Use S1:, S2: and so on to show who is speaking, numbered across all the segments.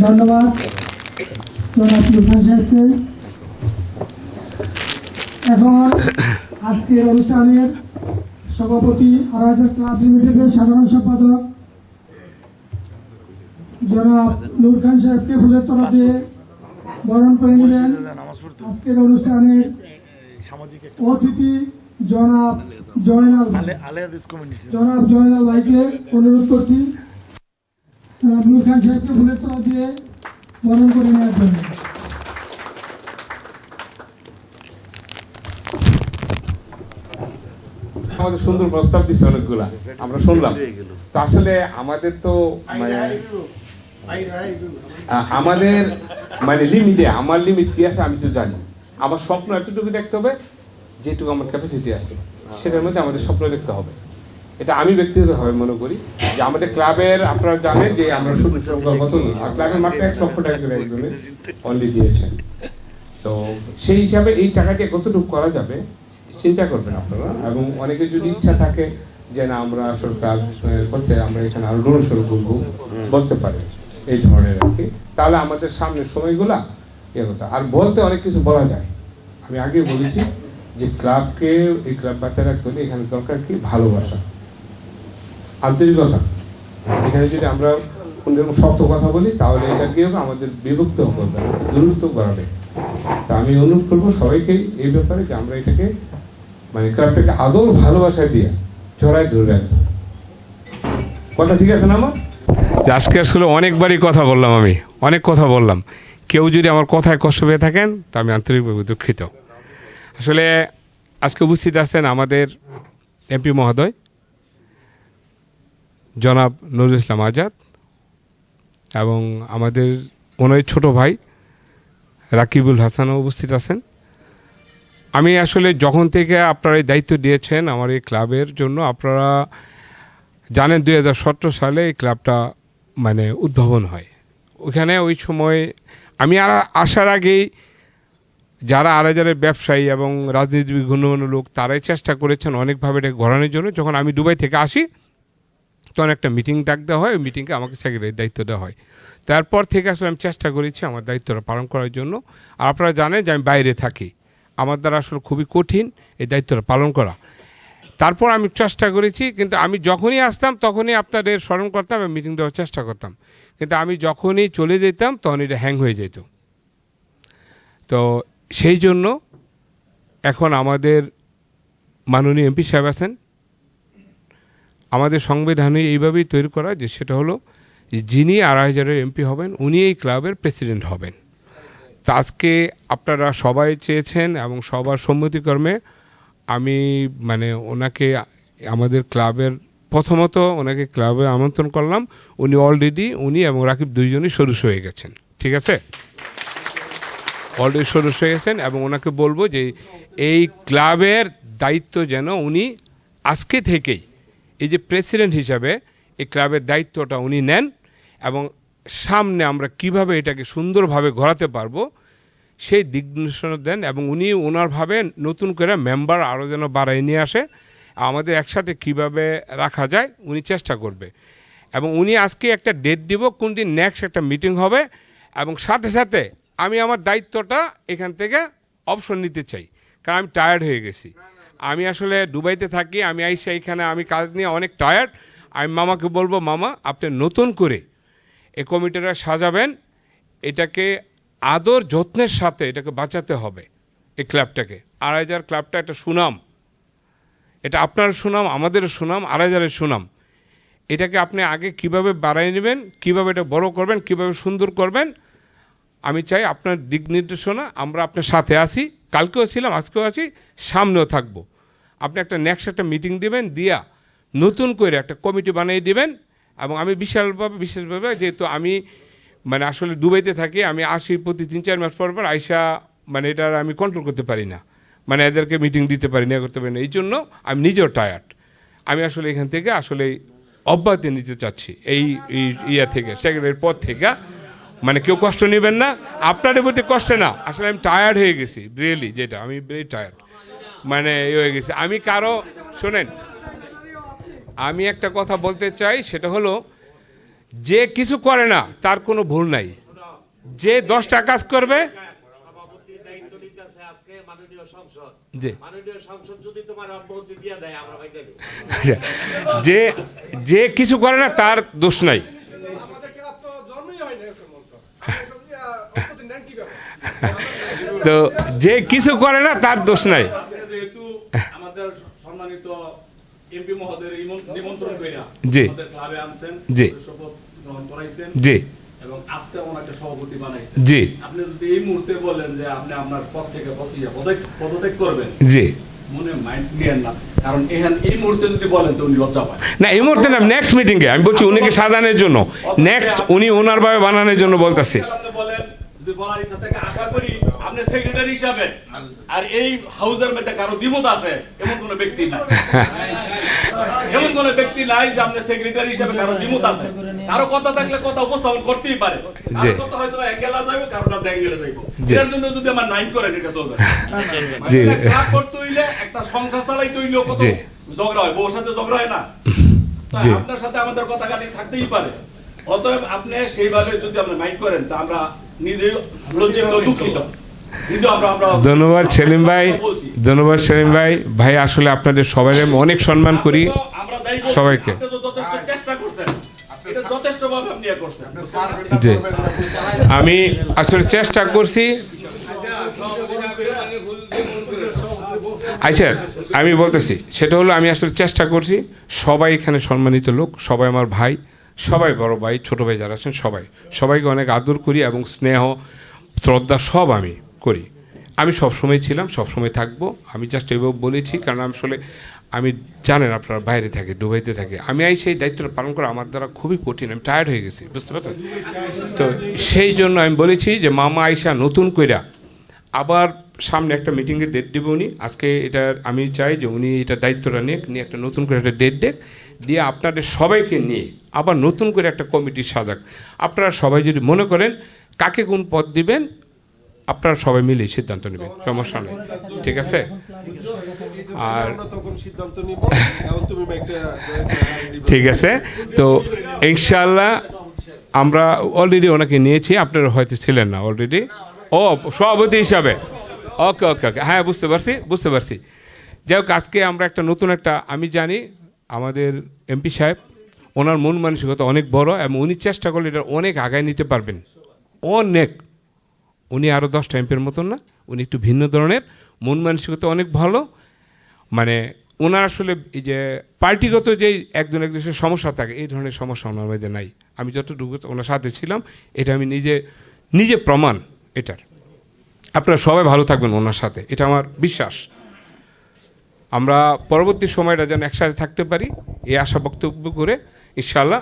S1: ধন্যবাদ জনাব লুকমান সাহেবকে। এখন আজকের অনুষ্ঠানের সভাপতি আড়াইহাজার ক্লাব লিমিটেডের সাধারণ সম্পাদক জনাব নূর খান সাহেবকে ফুলের তরফ দিয়ে বরণ করে নিলেন। আজকের অনুষ্ঠানের অতিথি জনাব জয়নাল ভাইকে অনুরোধ করছি জনাব নূর খান সাহেবকে ফুলের তরফ দিয়ে বরণ করে নেওয়ার জন্য।
S2: আমাদের সুন্দর প্রস্তাব দিচ্ছে অনেকগুলা, আমরা শুনলাম। তো আসলে আমাদের তো আমাদের লিমিটে, আমার লিমিট কি আছে আমি তো জানি। আমার স্বপ্ন এতটুকু দেখতে হবে যেটুকু আমার ক্যাপাসিটি আছে, সেটার মধ্যে আমাদের স্বপ্ন দেখতে হবে। এটা আমি ব্যক্তিগতভাবে মনে করি যে আমাদের ক্লাবের, আপনারা জানেন যে আমরা শুধু সংখ্যাগত নই, আর ক্লাবের মাত্র 1 লক্ষ টাকা করে একজনে অনলি দিয়েছেন। তো সেই হিসাবে এই টাকাকে কতটুকু করা যাবে চিন্তা করবেন আপনারা। এবং অনেকে যদি ইচ্ছা থাকে যে না আমরা আসলে ক্লাব করতে আমরা এখানে আরো ডোনেশন করবো বলতে পারে এই ধরনের আর কি, তাহলে আমাদের সামনের সময়গুলা ইয়ে হতো। আর বলতে অনেক কিছু বলা যায়, আমি আগে বলেছি যে ক্লাবকে, এই ক্লাব বাঁচিয়ে রাখতে হলে এখানে দরকার কি ভালোবাসা, আন্তরিকতা। এখানে যদি আমরা কোনরকম শক্ত কথা বলি তাহলে এটা কি হবে, আমাদের বিভক্ত করবে, দূরত্ব বাড়াবে। তা আমি অনুরোধ করবো সবাইকে এই ব্যাপারে যে আমরা এটাকে ক্লাবটাকে আদৌ ভালোবাসায় দিয়ে ছড়ায় ধরে রাখবো। কথা ঠিক আছে না আমার? আজকে আসলে অনেকবারই কথা বললাম, আমি অনেক কথা বললাম। কেউ যদি আমার কথায় কষ্ট পেয়ে থাকেন তা আমি আন্তরিকভাবে দুঃখিত। আসলে আজকে উপস্থিত আছেন আমাদের এমপি মহোদয় জনাব নুরুল ইসলাম আজাদ এবং আমাদের ওনার ছোট ভাই রাকিবুল হাসানও উপস্থিত আছেন। আমি আসলে যখন থেকে আপনারা এই দায়িত্ব দিয়েছেন আমার এই ক্লাবের জন্য, আপনারা জানেন 2017 সালে এই ক্লাবটা উদ্ভাবন হয়। ওখানে ওই সময় আমি আর আসার আগেই যারা আড়াইহাজারের ব্যবসায়ী এবং রাজনীতিবিদ গণ্যমান্য লোক তারাই চেষ্টা করেছেন অনেকভাবে এটা গড়ানোর জন্য। যখন আমি দুবাই থেকে আসি তখন একটা মিটিং ডাক দেওয়া হয়, ওই মিটিংয়ে আমাকে সেক্রেটারির দায়িত্ব দেওয়া হয়। তারপর থেকে আসলে আমি চেষ্টা করেছি আমার দায়িত্বটা পালন করার জন্য। আর আপনারা জানেন যে আমি বাইরে থাকি, আমার দ্বারা আসলে খুবই কঠিন এই দায়িত্বটা পালন করা। তারপর আমি চেষ্টা করেছি, কিন্তু আমি যখনই আসতাম তখনই আপনাদের স্মরণ করতাম এবং মিটিং দেওয়ার চেষ্টা করতাম। কিন্তু আমি যখনই চলে যেতাম তখন এটা হ্যাং হয়ে যেত। তো সেই জন্য এখন আমাদের মাননীয় এমপি সাহেব আছেন, আমাদের সংবিধানে এইভাবেই তৈরি করা যে সেটা হলো যিনি আড়াইহাজারের এমপি হবেন উনি এই ক্লাবের প্রেসিডেন্ট হবেন। তা আজকে আপনারা সবাই চেয়েছেন এবং সবার সম্মতিক্রমে আমি ওনাকে আমাদের ক্লাবের প্রথমত ওনাকে ক্লাবে আমন্ত্রণ করলাম। উনি অলরেডি উনি এবং রাকিব দুইজনই সদস্য হয়ে গেছেন, ঠিক আছে, অলরেডি সদস্য হয়ে গেছেন। এবং ওনাকে বলবো যে এই ক্লাবের দায়িত্ব যেন উনি আজকে থেকেই এই যে প্রেসিডেন্ট হিসাবে এই ক্লাবের দায়িত্বটা উনি নেন এবং সামনে আমরা কিভাবে এটাকে সুন্দরভাবে গড়াতে পারবো সেই দিক নির্দেশনা দেন। এবং উনি ওনারভাবে নতুন করে মেম্বার আরও যেন বাড়াই নিয়ে আসে, আমাদের একসাথে কিভাবে রাখা যায় উনি চেষ্টা করবে। এবং উনি আজকে একটা ডেট দিব কোন দিন নেক্সট একটা মিটিং হবে, এবং সাথে সাথে আমি আমার দায়িত্বটা এখান থেকে অবসর নিতে চাই, কারণ আমি টায়ার্ড হয়ে গেছি। আমি আসলে দুবাইতে থাকি, আমি আইসা এখানে আমি কাজ নিয়ে অনেক টায়ার্ড। আমি মামাকে বলবো, মামা আপনি নতুন করে এই কমিটিটা সাজাবেন, এটাকে আদর যত্নের সাথে এটাকে বাঁচাতে হবে এই ক্লাবটাকে। আড়াইহাজার ক্লাবটা একটা সুনাম, এটা আপনার সুনাম, আমাদের সুনাম, আড়াইহাজারের সুনাম। এটাকে আপনি আগে কিভাবে বাড়াই নেবেন, কিভাবে এটা বড় করবেন, কিভাবে সুন্দর করবেন, আমি চাই আপনার দিক নির্দেশনা আমরা আপনার সাথে আসি। কালকেও ছিলাম, আজকেও আছি, সামনেও থাকবো। আপনি একটা নেক্সট একটা মিটিং দিবেন, দিয়া নতুন করে একটা কমিটি বানিয়ে দিবেন। এবং আমি বিশেষভাবে যেহেতু আমি আসলে দুবাইতে থাকি, আমি আসি প্রতি 3-4 মাস পর আইসা এটা আমি কন্ট্রোল করতে পারি না, এদেরকে মিটিং দিতে পারি না, করতে পারি না। এই জন্য আমি নিজেও টায়ার্ড। আমি আসলে এখান থেকে আসলে অব্যাহতি নিতে চাচ্ছি এই ইয়া থেকে, সেক্রেটারির পদ থেকে। কেউ কষ্ট নেবেন না, আপনাদের প্রতি কষ্ট না, আসলে আমি টায়ার্ড হয়ে গেছি রিয়েলি, যেটা আমি ভেরি টায়ার্ড হয়ে গেছি। আমি কারো শোনেন, আমি একটা কথা বলতে চাই, সেটা হলো যে কিছু করে না তার কোনো ভুল নাই। যে 10টা কাজ করবে
S3: সভাপতির দায়িত্ব নিতেছে আজকে মাননীয় সংসদ।
S2: জি
S3: মাননীয় সংসদ যদি তোমার অব্যাহতি দিয়ে দেয় আমরা ভাইটা নিব।
S2: যে যে কিছু করে না তার দোষ নাই। তো যে কিছু করে না তার দোষ নাই।
S4: যেহেতু আমাদের সম্মানিত এমপি মহোদয়ের নিমন্ত্রণ কইরা
S2: জি
S4: আমাদের ক্লাবে আনছেন,
S2: জি
S4: শপথ গ্রহণ করাইছেন
S2: জি
S4: এবং আজকে ওনাকে সভাপতি বানাইছেন।
S2: জি
S4: আপনি যদি এই মুহূর্তে বলেন যে আপনি আপনার পদ থেকে পদত্যাগ করবেন,
S2: জি
S4: মনে মাইন্ড নিয়েন না, কারণ এই মুহূর্তে যদি বলেন তো উনি লজ্জা পায়।
S2: না এই মুহূর্তে না, নেক্সট মিটিংয়ে আমি বলছি উনিকে সাজানোর জন্য, নেক্সট উনি ওনার ভাবে বানানোর জন্য বলতেছি।
S4: আপনি বলেন যদি বলার ইচ্ছা থেকে আশা করি আপনি সেক্রেটারি হিসাবে, আর এই হাউসের মধ্যে কারো দ্বিমত আছে এমন কোন ব্যক্তি নাই, এমন কোন ব্যক্তি নাই যে আপনি সেক্রেটারি হিসাবে কারো দ্বিমত আছে। কারো কথা থাকলে কথা উপস্থাপন করতেই পারে, কারো কথা হয়তো অ্যাঙ্গেলা যাইবো, কারো না অ্যাঙ্গেলে যাইবো। এর জন্য যদি আমার নাইন করেন এটা চলবে না।
S2: জি
S4: মানে ক্লাব করতে হইলে একটা সংসার চালাইতে হইলেও কত
S2: জি।
S4: ঝগড়া হয়, বউর সাথে ঝগড়া হয় না। তো
S2: জি।
S4: আপনার সাথে আমাদের কথা কাটি থাকতেই পারে, অতএব আপনি সেইভাবে যদি আপনি মাইন্ড করেন তা আমরা নিজে লজ্জিত দুঃখিত।
S2: ধন্যবাদ সেলিম ভাই, ধন্যবাদ সেলিম ভাই। ভাই আসলে আপনাদের সবাই আমি অনেক সম্মান করি সবাইকে। জি আমি আসলে চেষ্টা করছি। আচ্ছা আমি বলতেছি সেটা হলো আমি আসলে চেষ্টা করছি, সবাই এখানে সম্মানিত লোক, সবাই আমার ভাই, সবাই বড় ভাই ছোট ভাই যারা আছেন সবাইকে অনেক আদর করি এবং স্নেহ শ্রদ্ধা সব আমি করি। আমি সবসময় ছিলাম, সবসময় থাকবো। আমি জাস্ট এভাবে বলেছি কারণ আসলে আমি জানেন আপনার বাইরে থাকে, দুবাইতে থাকে, আমি সেই দায়িত্বটা পালন করা আমার দ্বারা খুবই কঠিন, আমি টায়ার্ড হয়ে গেছি, বুঝতে পারছেন? তো সেই জন্য আমি বলেছি যে মামা আইসা নতুন কইরা আবার সামনে একটা মিটিংয়ের ডেট দেবে উনি। আজকে এটা আমি চাই যে উনি এটা দায়িত্বটা নিয়ে একটা নতুন করে একটা ডেট দিয়ে আপনাদের সবাইকে নিয়ে আবার নতুন করে একটা কমিটি সাজাক। আপনারা সবাই যদি মনে করেন কাকে কোন পদ দিবেন আপনারা সবাই মিলে সিদ্ধান্ত নেবেন, সমস্যা নেই, ঠিক আছে? আর ঠিক আছে, তো ইনশাআল্লাহ আমরা অলরেডি ওনাকে নিয়েছি, আপনারা হয়তো ছিলেন না অলরেডি। ও সভাপতি হিসাবে, ওকে ওকে ওকে, হ্যাঁ বুঝতে পারছি। যাই হোক আজকে আমরা একটা নতুন একটা, আমি জানি আমাদের এমপি সাহেব ওনার মন মানসিকতা অনেক বড় এবং উনি চেষ্টা করলে এটা অনেক আগায় নিতে পারবেন, অনেক। উনি আরও 10টা এমপির মতন না, উনি একটু ভিন্ন ধরনের, মন মানসিকতা অনেক ভালো। মানে ওনার আসলে এই যে পার্টিগত যেই একজন একজনের সমস্যা থাকে এই ধরনের সমস্যা ওনার মধ্যে নাই। আমি যতটুকু ওনার সাথে ছিলাম এটা আমি নিজে প্রমাণ এটার। আপনারা সবাই ভালো থাকবেন ওনার সাথে, এটা আমার বিশ্বাস। আমরা পরবর্তী সময়টা যেন একসাথে থাকতে পারি এই আশা বক্তব্য করে ইনশাআল্লাহ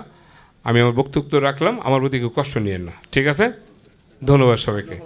S2: আমি আমার বক্তব্য রাখলাম। আমার প্রতি কেউ কষ্ট নিয়েন না, ঠিক আছে? ধন্যবাদ সবাইকে।